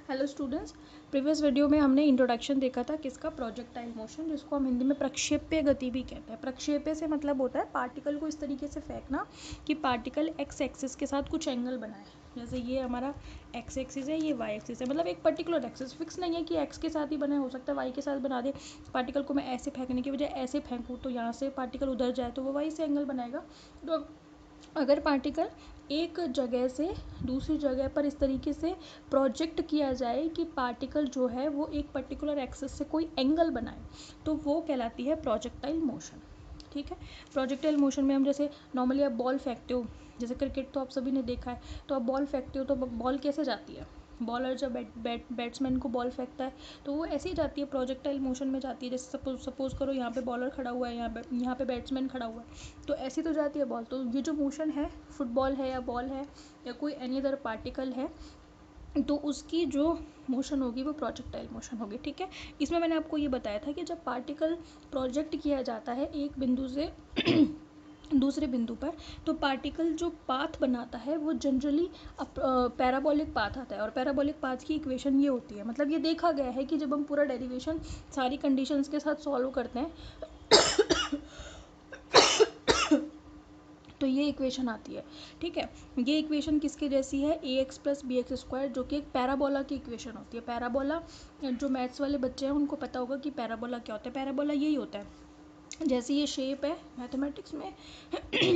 Hello students, previous video में हमने introduction देखा था किसका, प्रोजेक्टाइल मोशन, जिसको हम हिंदी में प्रक्षेप्य गति भी कहते हैं। प्रक्षेप्य से मतलब होता है पार्टिकल को इस तरीके से फेंकना कि पार्टिकल एक्स एक्सिस के साथ कुछ एंगल बनाए। जैसे ये हमारा एक्स एक्सिस है, ये वाई एक्सिस है, मतलब एक पर्टिकुलर एक्सिस फिक्स नहीं है कि एक्स के साथ ही बना, हो सकता है वाई के साथ बना दे। पार्टिकल को मैं ऐसे फेंकने की बजाय ऐसे फेंकूँ तो यहाँ से पार्टिकल उधर जाए तो वो वाई से एंगल बनाएगा। तो अगर पार्टिकल एक जगह से दूसरी जगह पर इस तरीके से प्रोजेक्ट किया जाए कि पार्टिकल जो है वो एक पर्टिकुलर एक्सिस से कोई एंगल बनाए, तो वो कहलाती है प्रोजेक्टाइल मोशन। ठीक है, प्रोजेक्टाइल मोशन में हम जैसे नॉर्मली आप बॉल फेंकते हो, जैसे क्रिकेट तो आप सभी ने देखा है, तो आप बॉल फेंकते हो तो बॉल कैसे जाती है। बॉलर जब बैट्समैन को बॉल फेंकता है तो वो ऐसे ही जाती है, प्रोजेक्टाइल मोशन में जाती है। जैसे सपोज करो यहाँ पे बॉलर खड़ा हुआ है, यहाँ पे बैट्समैन खड़ा हुआ है, तो ऐसी तो जाती है बॉल। तो ये जो मोशन है, फुटबॉल है या बॉल है या कोई एनी अदर पार्टिकल है, तो उसकी जो मोशन होगी वो प्रोजेक्टाइल मोशन होगी। ठीक है, इसमें मैंने आपको ये बताया था कि जब पार्टिकल प्रोजेक्ट किया जाता है एक बिंदु से दूसरे बिंदु पर, तो पार्टिकल जो पाथ बनाता है वो जनरली पैराबोलिक पाथ आता है। और पैराबोलिक पाथ की इक्वेशन ये होती है, मतलब ये देखा गया है कि जब हम पूरा डेरिवेशन सारी कंडीशंस के साथ सॉल्व करते हैं तो ये इक्वेशन आती है। ठीक है, ये इक्वेशन किसके जैसी है, a x plus b x square, जो कि एक पैराबोला की इक्वेशन होती है। पैराबोला, जो मैथ्स वाले बच्चे हैं उनको पता होगा कि पैराबोला क्या होता है। पैराबोला यही होता है, जैसे ये शेप है मैथमेटिक्स में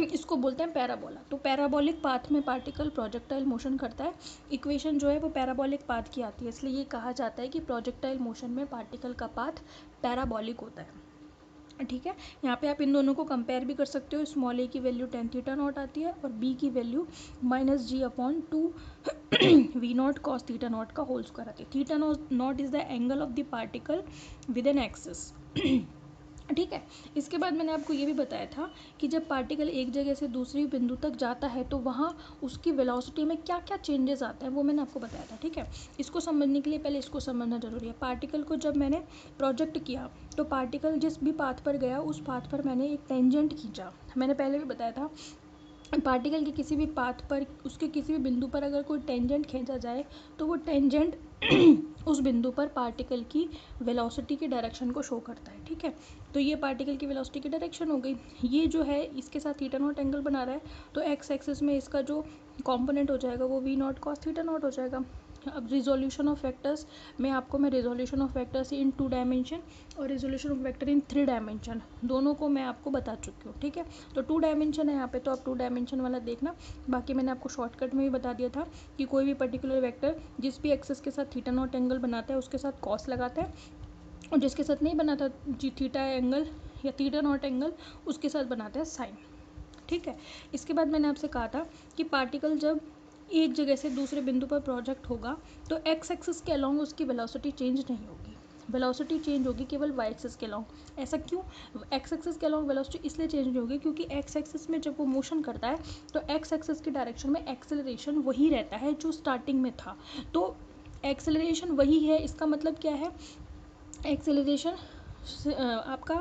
इसको बोलते हैं पैराबोला। तो पैराबोलिक पाथ में पार्टिकल प्रोजेक्टाइल मोशन करता है, इक्वेशन जो है वो पैराबोलिक पाथ की आती है, इसलिए ये कहा जाता है कि प्रोजेक्टाइल मोशन में पार्टिकल का पाथ पैराबोलिक होता है। ठीक है, यहाँ पे आप इन दोनों को कंपेयर भी कर सकते हो। स्मॉल ए की वैल्यू टेन थीटा नॉट आती है और बी की value -g/2 V not cos theta naught का होल स्क्वायर आती है। Theta naught is the angle of the particle with an axis. ठीक है, इसके बाद मैंने आपको ये भी बताया था कि जब पार्टिकल एक जगह से दूसरी बिंदु तक जाता है तो वहाँ उसकी वेलोसिटी में क्या क्या चेंजेस आते हैं वो मैंने आपको बताया था। ठीक है, इसको समझने के लिए पहले इसको समझना जरूरी है। पार्टिकल को जब मैंने प्रोजेक्ट किया तो पार्टिकल जिस भी पाथ पर गया उस पाथ पर मैंने एक टेंजेंट खींचा। मैंने पहले भी बताया था, पार्टिकल के किसी भी पाथ पर उसके किसी भी बिंदु पर अगर कोई टेंजेंट खींचा जाए तो वो टेंजेंट उस बिंदु पर पार्टिकल की वेलोसिटी की डायरेक्शन को शो करता है। ठीक है, तो ये पार्टिकल की वेलोसिटी की डायरेक्शन हो गई। ये जो है इसके साथ थीटा नॉट एंगल बना रहा है, तो एक्स एक्सिस में इसका जो कॉम्पोनेंट हो जाएगा वो v not cos theta naught हो जाएगा। अब रिजोल्यूशन ऑफ वेक्टर्स में आपको मैं resolution of vectors in 2 dimension और resolution of vector in 3 dimension दोनों को मैं आपको बता चुकी हूँ। ठीक है, तो 2 डायमेंशन है यहाँ पे, तो आप 2 डायमेंशन वाला देखना। बाकी मैंने आपको शॉर्टकट में भी बता दिया था कि कोई भी पर्टिकुलर वेक्टर जिस भी एक्सिस के साथ थीटा नॉट एंगल बनाता है उसके साथ कॉस लगाता है, और जिसके साथ नहीं बनाता जी थीटा एंगल या थीटा नॉट एंगल उसके साथ बनाता है साइन। ठीक है, इसके बाद मैंने आपसे कहा था कि पार्टिकल जब एक जगह से दूसरे बिंदु पर प्रोजेक्ट होगा तो एक्स एक्सिस के अलॉन्ग उसकी वेलोसिटी चेंज नहीं होगी, वेलोसिटी चेंज होगी केवल वाई एक्सिस के अलॉन्ग। ऐसा क्यों, एक्स एक्सिस के अलॉन्ग वेलोसिटी इसलिए चेंज नहीं होगी क्योंकि एक्स एक्सिस में जब वो मोशन करता है तो एक्स एक्सिस की डायरेक्शन में एक्सेलरेशन वही रहता है जो स्टार्टिंग में था। तो एक्सेलरेशन वही है, इसका मतलब क्या है, एक्सेलरेशन आपका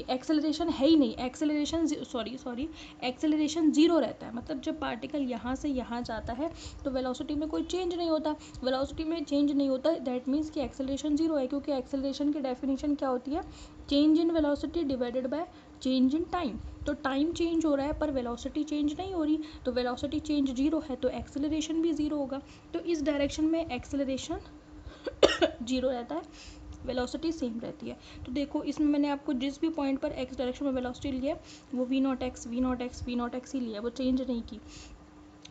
एक्सेलरेशन है ही नहीं, एक्सेलरेशन ज़ीरो रहता है। मतलब जब पार्टिकल यहाँ से यहाँ जाता है तो वेलोसिटी में कोई चेंज नहीं होता। वेलोसिटी में चेंज नहीं होता दैट मीन्स कि एक्सेलरेशन ज़ीरो है, क्योंकि एक्सेलरेशन की डेफिनेशन क्या होती है, change in velocity divided by change in time. तो टाइम चेंज हो रहा है पर वेलोसिटी चेंज नहीं हो रही, तो वेलोसिटी चेंज ज़ीरो है तो एक्सेलरेशन भी ज़ीरो होगा। तो इस डायरेक्शन में एक्सेलरेशन जीरो रहता है, वेलोसिटी सेम रहती है। तो देखो इसमें मैंने आपको जिस भी पॉइंट पर एक्स डायरेक्शन में वेलोसिटी ली है वो वी नॉट एक्स ही लिया है, वो चेंज नहीं की।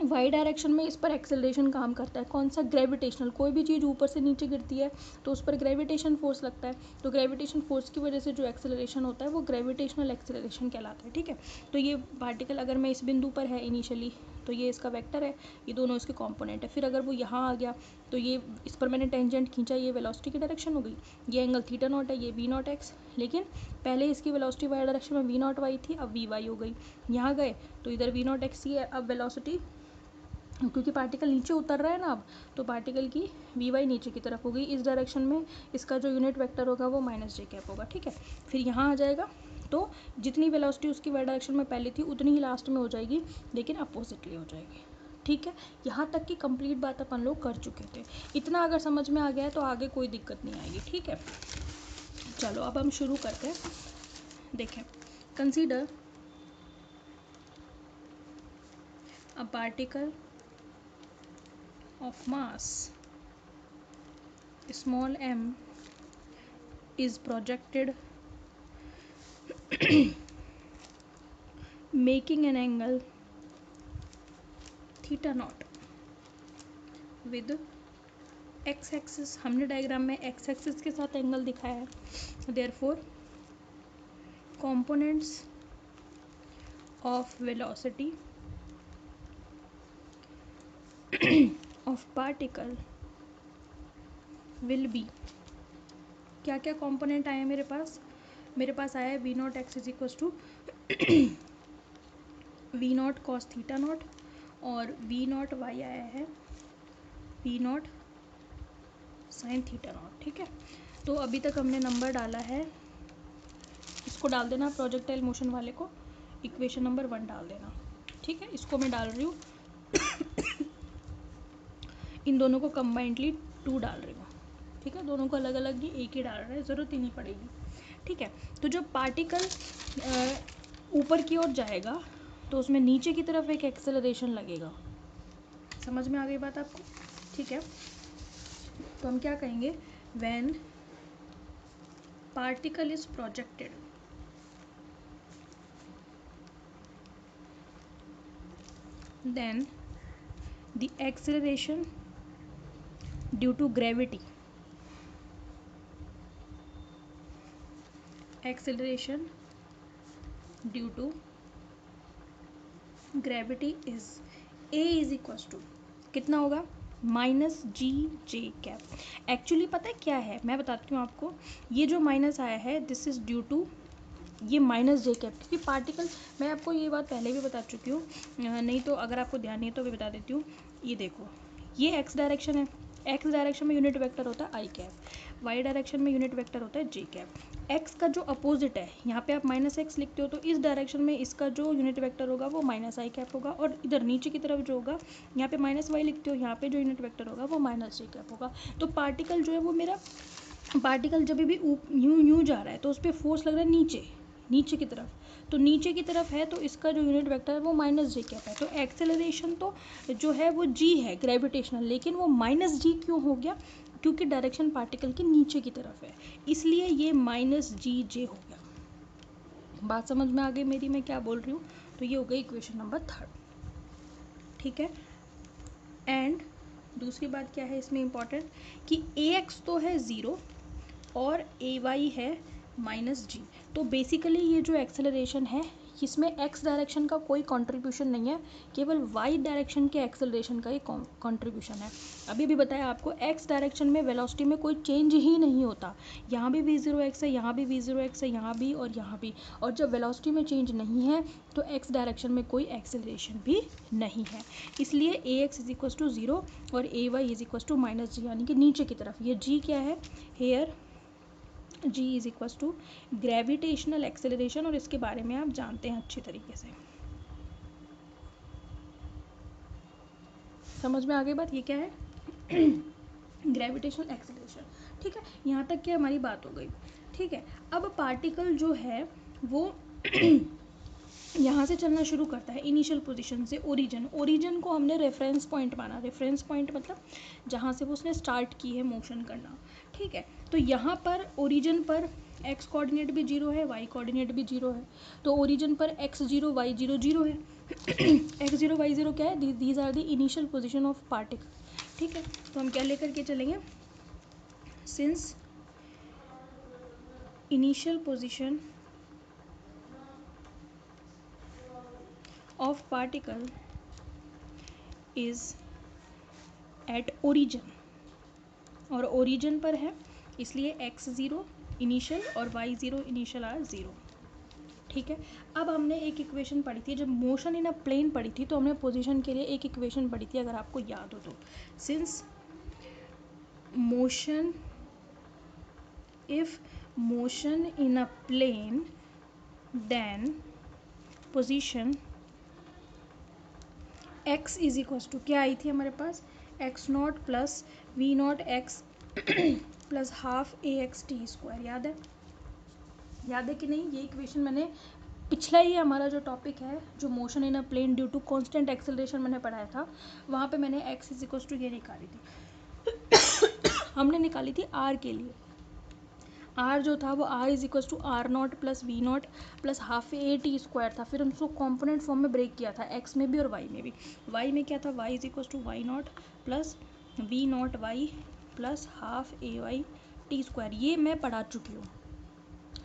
वाई डायरेक्शन में इस पर एक्सेलरेशन काम करता है, कौन सा, ग्रेविटेशनल। कोई भी चीज़ ऊपर से नीचे गिरती है तो उस पर ग्रेविटेशन फोर्स लगता है, तो ग्रेविटेशन फोर्स की वजह से जो एक्सेलरेशन होता है वो ग्रेविटेशनल एक्सेलरेशन कहलाता है। ठीक है, तो ये पार्टिकल अगर मैं इस बिंदु पर है इनिशियली तो ये इसका वेक्टर है, ये दोनों इसके कॉम्पोनेंट है। फिर अगर वो यहाँ आ गया तो ये इस पर मैंने टेंजेंट खींचा, ये वेलोसिटी की डायरेक्शन हो गई, ये एंगल थीटा नॉट है, ये वी नॉट एक्स। लेकिन पहले इसकी वेलोसिटी वाई डायरेक्शन में वी नॉट वाई थी, अब वी वाई हो गई। यहाँ गए तो इधर वी नॉट एक्स ही है, अब वेलोसिटी क्योंकि पार्टिकल नीचे उतर रहा है ना अब, तो पार्टिकल की वी वाई नीचे की तरफ हो गई। इस डायरेक्शन में इसका जो यूनिट वेक्टर होगा वो -j होगा। ठीक है, फिर यहाँ आ जाएगा तो जितनी वेलोसिटी उसकी वाई डायरेक्शन में पहले थी उतनी ही लास्ट में हो जाएगी, लेकिन अपोजिटली हो जाएगी। ठीक है, यहाँ तक की कंप्लीट बात अपन लोग कर चुके थे। इतना अगर समझ में आ गया है तो आगे कोई दिक्कत नहीं आएगी। ठीक है, चलो अब हम शुरू करते हैं। देखें, consider a particle of mass small m is projected making an angle theta naught with x axis, हमने डायग्राम में x एक्सिस के साथ एंगल दिखाया है। Therefore components of velocity of particle will be, क्या क्या कंपोनेंट आए हैं मेरे पास? मेरे पास आया है we not X is equal to V not cos theta not, और वी नॉट वाई आया है we not sine theta naught. ठीक है, तो अभी तक हमने नंबर डाला है, इसको डाल देना प्रोजेक्टाइल मोशन वाले को, इक्वेशन नंबर 1 डाल देना। ठीक है, इसको मैं डाल रही हूँ इन दोनों को कंबाइंडली 2 डाल रही हूँ। ठीक है, दोनों को अलग अलग नहीं, एक ही डाल रहा है, ज़रूरत ही नहीं पड़ेगी। ठीक है, तो जब पार्टिकल ऊपर की ओर जाएगा तो उसमें नीचे की तरफ एक एक्सेलरेशन लगेगा। समझ में आ गई बात आपको? ठीक है, तो हम क्या कहेंगे, when particle is projected then the acceleration due to gravity, acceleration due to gravity is a is equals to कितना होगा, माइनस जी जे कैप। एक्चुअली पता है क्या है, मैं बताती हूँ आपको, ये जो माइनस आया है दिस इज़ ड्यू टू ये माइनस जे कैप, क्योंकि पार्टिकल, मैं आपको ये बात पहले भी बता चुकी हूँ, नहीं तो अगर आपको ध्यान नहीं है तो भी बता देती हूँ। ये देखो, ये एक्स डायरेक्शन है, एक्स डायरेक्शन में यूनिट वेक्टर होता है आई कैप, वाई डायरेक्शन में यूनिट वेक्टर होता है जे कैप। एक्स का जो अपोजिट है, यहाँ पे आप माइनस एक्स लिखते हो तो इस डायरेक्शन में इसका जो यूनिट वेक्टर होगा वो माइनस आई कैप होगा, और इधर नीचे की तरफ जो होगा, यहाँ पे माइनस वाई लिखते हो, यहाँ पे जो यूनिट वेक्टर होगा वो माइनस जे कैप होगा। तो पार्टिकल जो है वो मेरा, पार्टिकल जब भी यूँ यूँ जा रहा है तो उस पर फोर्स लग रहा है नीचे, नीचे की तरफ, तो नीचे की तरफ है तो इसका जो यूनिट वेक्टर है वो माइनस जी कैप है। तो एक्सेलरेशन तो जो है वो जी है ग्रेविटेशनल, लेकिन वो माइनस जी क्यों हो गया, क्योंकि डायरेक्शन पार्टिकल के नीचे की तरफ है, इसलिए ये माइनस जी जे हो गया। बात समझ में आ गई मेरी, मैं क्या बोल रही हूँ? तो ये हो गई इक्वेशन नंबर 3। ठीक है, एंड दूसरी बात क्या है इसमें इम्पॉर्टेंट, कि ए एक्स तो है ज़ीरो और ए वाई है माइनस जी। तो बेसिकली ये जो एक्सेलरेशन है इसमें एक्स डायरेक्शन का कोई कंट्रीब्यूशन नहीं है, केवल वाई डायरेक्शन के एक्सेलरेशन का ही कंट्रीब्यूशन है। अभी भी बताया आपको, एक्स डायरेक्शन में वेलोसिटी में कोई चेंज ही नहीं होता, यहाँ भी v0x है, यहाँ भी v0x है, यहाँ भी और यहाँ भी, और जब वेलोसिटी में चेंज नहीं है तो एक्स डायरेक्शन में कोई एक्सेलरेशन भी नहीं है, इसलिए ए x is equal to zero और a Y is equal to minus जी, यानी कि नीचे की तरफ। ये जी क्या है, hair g is equal to gravitational acceleration, और इसके बारे में आप जानते हैं अच्छी तरीके से। समझ में आ गई बात, ये क्या है ग्रेविटेशनल एक्सेलरेशन। ठीक है, यहाँ तक की हमारी बात हो गई। ठीक है, अब पार्टिकल जो है वो यहाँ से चलना शुरू करता है इनिशियल पोजीशन से, ओरिजिन, ओरिजिन को हमने रेफरेंस पॉइंट माना, रेफरेंस पॉइंट मतलब जहाँ से वो उसने स्टार्ट की है मोशन करना। ठीक है, तो यहाँ पर ओरिजिन पर एक्स कोऑर्डिनेट भी जीरो है, वाई कोऑर्डिनेट भी जीरो है, तो ओरिजिन पर x zero y zero zero है एक्स जीरो वाई जीरो क्या है, these are the initial position of particle. ठीक है, तो हम क्या लेकर के चलेंगे, since initial position of particle is at origin, और origin पर है इसलिए x ज़ीरो इनिशियल और y zero initial are zero. ठीक है, अब हमने एक इक्वेशन पढ़ी थी जब मोशन इन अ प्लेन पढ़ी थी, तो हमने पोजीशन के लिए एक इक्वेशन पढ़ी थी, अगर आपको याद हो तो, since motion, if motion in a plane then position x is equals to क्या आई थी हमारे पास, x naught plus v not x plus half a x t square. याद है कि नहीं? ये इक्वेशन मैंने पिछला ही हमारा जो टॉपिक है, जो motion in a plane due to constant acceleration मैंने पढ़ाया था, वहाँ पे मैंने एक्स इज इक्वल्स टू ये निकाली थी। हमने निकाली थी आर के लिए। आर जो था वो r is equals to r not plus v not plus half a t square था। फिर उसको कॉम्पोनेंट फॉर्म में ब्रेक किया था, एक्स में भी और वाई में भी। वाई में क्या था, y is equals to y not plus v not y plus half a y t square. ये मैं पढ़ा चुकी हूँ,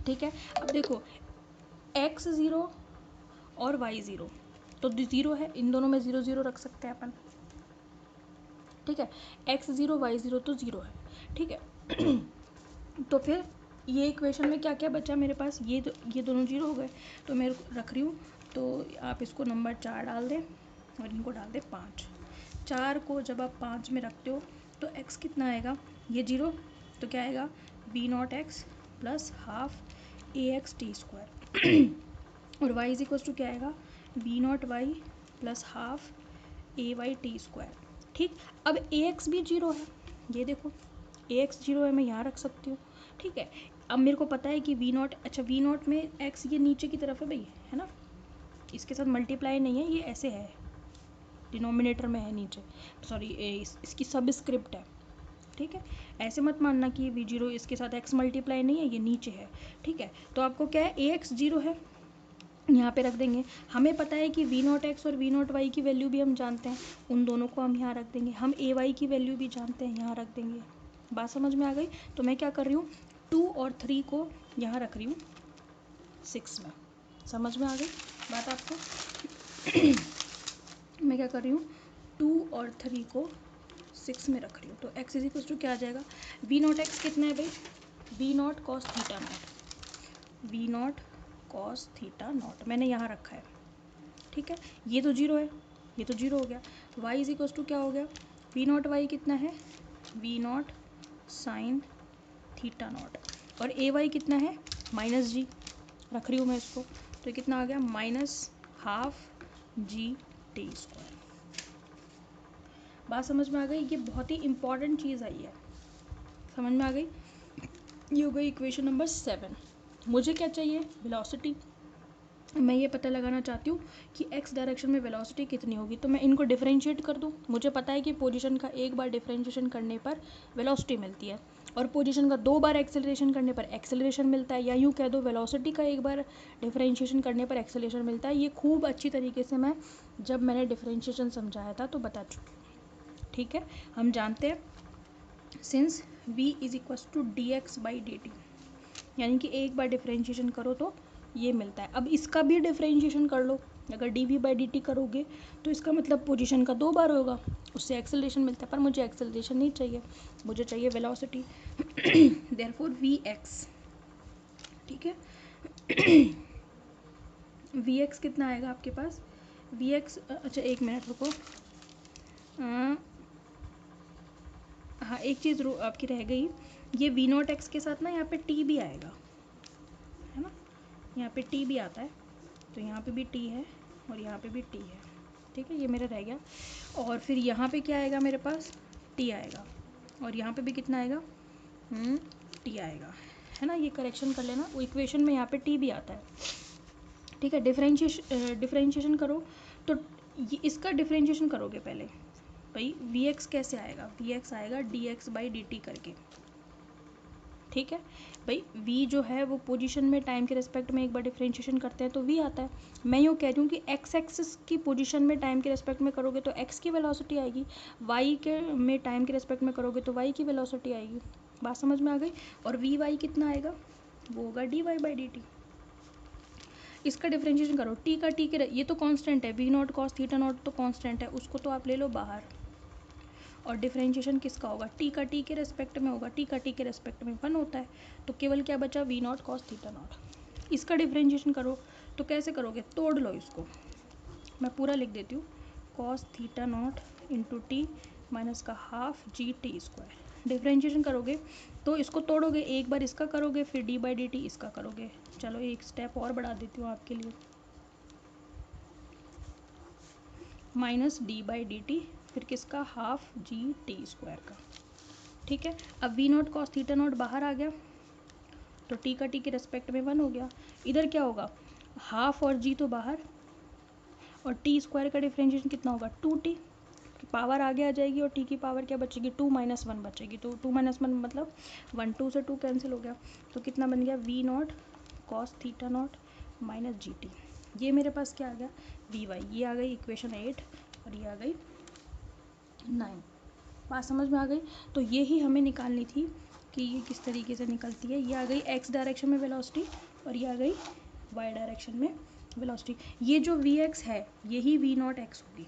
ठीक है। अब देखो एक्स ज़ीरो और वाई ज़ीरो, तो ज़ीरो है, इन दोनों में ज़ीरो ज़ीरो रख सकते हैं अपन, ठीक है। एक्स ज़ीरो वाई ज़ीरो तो ज़ीरो है, ठीक है। तो फिर ये इक्वेशन में क्या क्या बचा मेरे पास, ये दोनों जीरो हो गए, तो मैं रख रही हूँ। तो आप इसको नंबर 4 डाल दें और इनको डाल दें 5। 4 को जब आप 5 में रखते हो तो x कितना आएगा, ये जीरो, तो क्या आएगा v not x plus half a x t square और y इज इक्वल्स टू क्या आएगा v not y plus half a y t square, ठीक। अब ए एक्स भी जीरो है, ये देखो ए एक्स जीरो है, मैं यहाँ रख सकती हूँ, ठीक है। अब मेरे को पता है कि वी नॉट, अच्छा वी नॉट में एक्स ये नीचे की तरफ है भाई, है ना, इसके साथ मल्टीप्लाई नहीं है, ये ऐसे है, डिनोमिनेटर में है नीचे, सॉरी इसकी सब स्क्रिप्ट है, ठीक है। ऐसे मत मानना कि वी जीरो इसके साथ एक्स मल्टीप्लाई नहीं है, ये नीचे है, ठीक है। तो आपको क्या है, ए एक्स जीरो है, यहाँ पे रख देंगे। हमें पता है कि वी नॉट एक्स और वी नॉट वाई की वैल्यू भी हम जानते हैं, उन दोनों को हम यहाँ रख देंगे। हम ए वाई की वैल्यू भी जानते हैं, यहाँ रख देंगे। बात समझ में आ गई? तो मैं क्या कर रही हूँ, 2 और 3 को यहाँ रख रही हूँ 6 में। समझ में आ गई बात आपको? मैं क्या कर रही हूँ, 2 और 3 को 6 में रख रही हूँ। तो एक्स इज इक्वल टू क्या आ जाएगा, वी नॉट एक्स कितना है भाई, v not cos theta not, v not cos theta not मैंने यहाँ रखा है, ठीक है। ये तो जीरो है, ये तो जीरो हो गया। y इज इक्वल टू क्या हो गया, वी नॉट वाई कितना है, we not sine theta not, और ए वाई कितना है माइनस जी, रख रही हूँ मैं इसको, तो कितना आ गया minus half g t square. बात समझ में आ गई? ये बहुत ही इंपॉर्टेंट चीज़ आई है, समझ में आ गई? ये हो गई इक्वेशन नंबर 7। मुझे क्या चाहिए, वेलोसिटी। मैं ये पता लगाना चाहती हूँ कि x डायरेक्शन में वेलोसिटी कितनी होगी, तो मैं इनको डिफरेंशिएट कर दूँ। मुझे पता है कि पोजीशन का एक बार डिफरेंशिएशन करने पर वेलोसिटी मिलती है, और पोजीशन का 2 बार एक्सेलरेशन करने पर एक्सेलरेशन मिलता है, या यूँ कह दो वेलोसिटी का एक बार डिफरेंशिएशन करने पर एक्सेलरेशन मिलता है। ये खूब अच्छी तरीके से मैं जब मैंने डिफरेंशिएशन समझाया था तो बता चुकी हूँ, ठीक है। हम जानते हैं since v is equals to d x by d t, यानी कि एक बार डिफरेंशिएशन करो तो ये मिलता है। अब इसका भी डिफरेंशिएशन कर लो, अगर d v by d t करोगे तो इसका मतलब पोजीशन का 2 बार होगा, उससे एक्सेलरेशन मिलता है। पर मुझे एक्सेलरेशन नहीं चाहिए, मुझे चाहिए वेलोसिटी। देयरफॉर वी एक्स, ठीक है। वी एक्स कितना आएगा आपके पास, वी एक्स, अच्छा एक मिनट रुको, हाँ एक चीज़ आपकी रह गई, ये वी नॉट एक्स के साथ ना यहाँ पे टी भी आएगा, है ना, यहाँ पे टी भी आता है, तो यहाँ पे भी टी है और यहाँ पे भी टी है, ठीक है। ये मेरा रह गया, और फिर यहाँ पे क्या आएगा मेरे पास, टी आएगा, और यहाँ पे भी कितना आएगा, टी आएगा, है ना। ये करेक्शन कर लेना, वो इक्वेशन में यहाँ पे टी भी आता है, ठीक है। डिफरेंशिएशन करो तो ये इसका डिफरेंशिएशन करोगे पहले, भाई वी एक्स कैसे आएगा, वी एक्स आएगा D x by d T करके, ठीक है। भाई v जो है वो पोजीशन में टाइम के रिस्पेक्ट में एक बार डिफरेंशिएशन करते हैं तो v आता है। मैं यूँ कह रही हूँ कि x एक्सिस की पोजीशन में टाइम के रिस्पेक्ट में करोगे तो x की वेलोसिटी आएगी, y के में टाइम के रिस्पेक्ट में करोगे तो y की वेलोसिटी आएगी। बात समझ में आ गई? और वी वाई कितना आएगा, वो होगा d y by d t. इसका डिफरेंशिएशन करो, टी का टी के, ये तो कांस्टेंट है, we not cos theta not तो कांस्टेंट है, उसको तो आप ले लो बाहर, और डिफरेंशिएशन किसका होगा, टी का टी के रेस्पेक्ट में होगा, टी का टी के रेस्पेक्ट में 1 होता है, तो केवल क्या बचा, v not cos theta not. इसका डिफरेंशिएशन करो तो कैसे करोगे, तोड़ लो इसको, मैं पूरा लिख देती हूँ, cos theta naught into t minus का half g t square. Differentiation करोगे तो इसको तोड़ोगे, एक बार इसका करोगे फिर डी बाई डी टी इसका करोगे। चलो एक स्टेप और बढ़ा देती हूँ आपके लिए, minus D by d T, फिर किसका हाफ जी टी स्क्वायर का। ठीक है, अब v not cos theta not बाहर आ गया तो टी का टी के रेस्पेक्ट में 1 हो गया। इधर क्या होगा, हाफ और जी तो बाहर, और टी स्क्वायर का डिफ्रेंशिएशन कितना होगा 2t, पावर आगे आ जाएगी और टी की पावर क्या बचेगी 2 - 1 बचेगी। तो 2 - 1 मतलब 1 2 से 2 कैंसिल हो गया, तो कितना बन गया v not cos theta not minus g t. ये मेरे पास क्या आ गया वी वाई, ये आ गई इक्वेशन 8 और ये आ गई 9। बात समझ में आ गई। तो ये ही हमें निकालनी थी कि ये किस तरीके से निकलती है। ये आ गई एक्स डायरेक्शन में वेलोसिटी और ये आ गई वाई डायरेक्शन में वेलोसिटी। ये जो वी एक्स है यही वी नॉट एक्स होगी।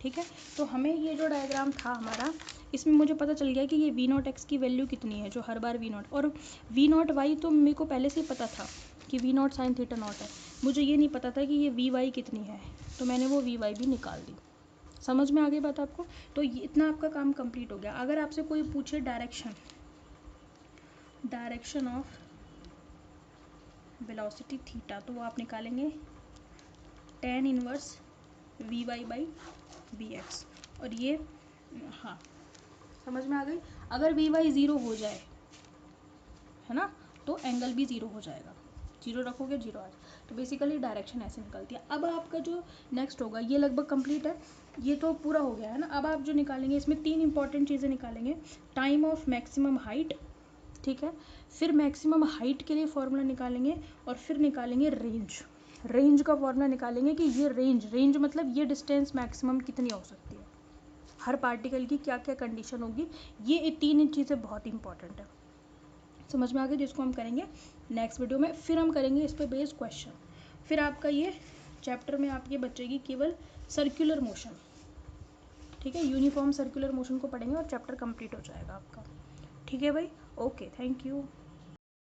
ठीक है, तो हमें ये जो डायग्राम था हमारा, इसमें मुझे पता चल गया कि ये वी नॉट एक्स की वैल्यू कितनी है, जो हर बार वी नॉट, और वी नॉट वाई तो मेरे को पहले से ही पता था कि v not sine theta not है। मुझे ये नहीं पता था कि ये वी वाई कितनी है, तो मैंने वो वी वाई भी निकाल दी। समझ में आ गई बात आपको। तो ये इतना आपका काम कंप्लीट हो गया। अगर आपसे कोई पूछे डायरेक्शन ऑफ वेलोसिटी थीटा, तो वो आप निकालेंगे tan inverse v y by v x. और ये हाँ समझ में आ गई। अगर वी वाई ज़ीरो हो जाए है ना, तो एंगल भी ज़ीरो हो जाएगा, जीरो रखोगे जीरो आ जाए। तो बेसिकली डायरेक्शन ऐसे निकलती है। अब आपका जो नेक्स्ट होगा ये लगभग कंप्लीट है, ये तो पूरा हो गया है ना। अब आप जो निकालेंगे इसमें 3 इंपॉर्टेंट चीज़ें निकालेंगे। टाइम ऑफ मैक्सिमम हाइट, ठीक है, फिर मैक्सिमम हाइट के लिए फॉर्मूला निकालेंगे, और फिर निकालेंगे रेंज। रेंज का फॉर्मूला निकालेंगे कि ये रेंज मतलब ये डिस्टेंस मैक्सिमम कितनी हो सकती है, हर पार्टिकल की क्या क्या कंडीशन होगी। ये 3 चीज़ें बहुत इंपॉर्टेंट है। समझ में आ गई, जिसको हम करेंगे नेक्स्ट वीडियो में। फिर हम करेंगे इस पर बेस्ड क्वेश्चन। फिर आपका ये चैप्टर में आपके बचेगी केवल सर्कुलर मोशन। ठीक है, यूनिफॉर्म सर्कुलर मोशन को पढ़ेंगे और चैप्टर कंप्लीट हो जाएगा आपका। ठीक है भाई, ओके, थैंक यू।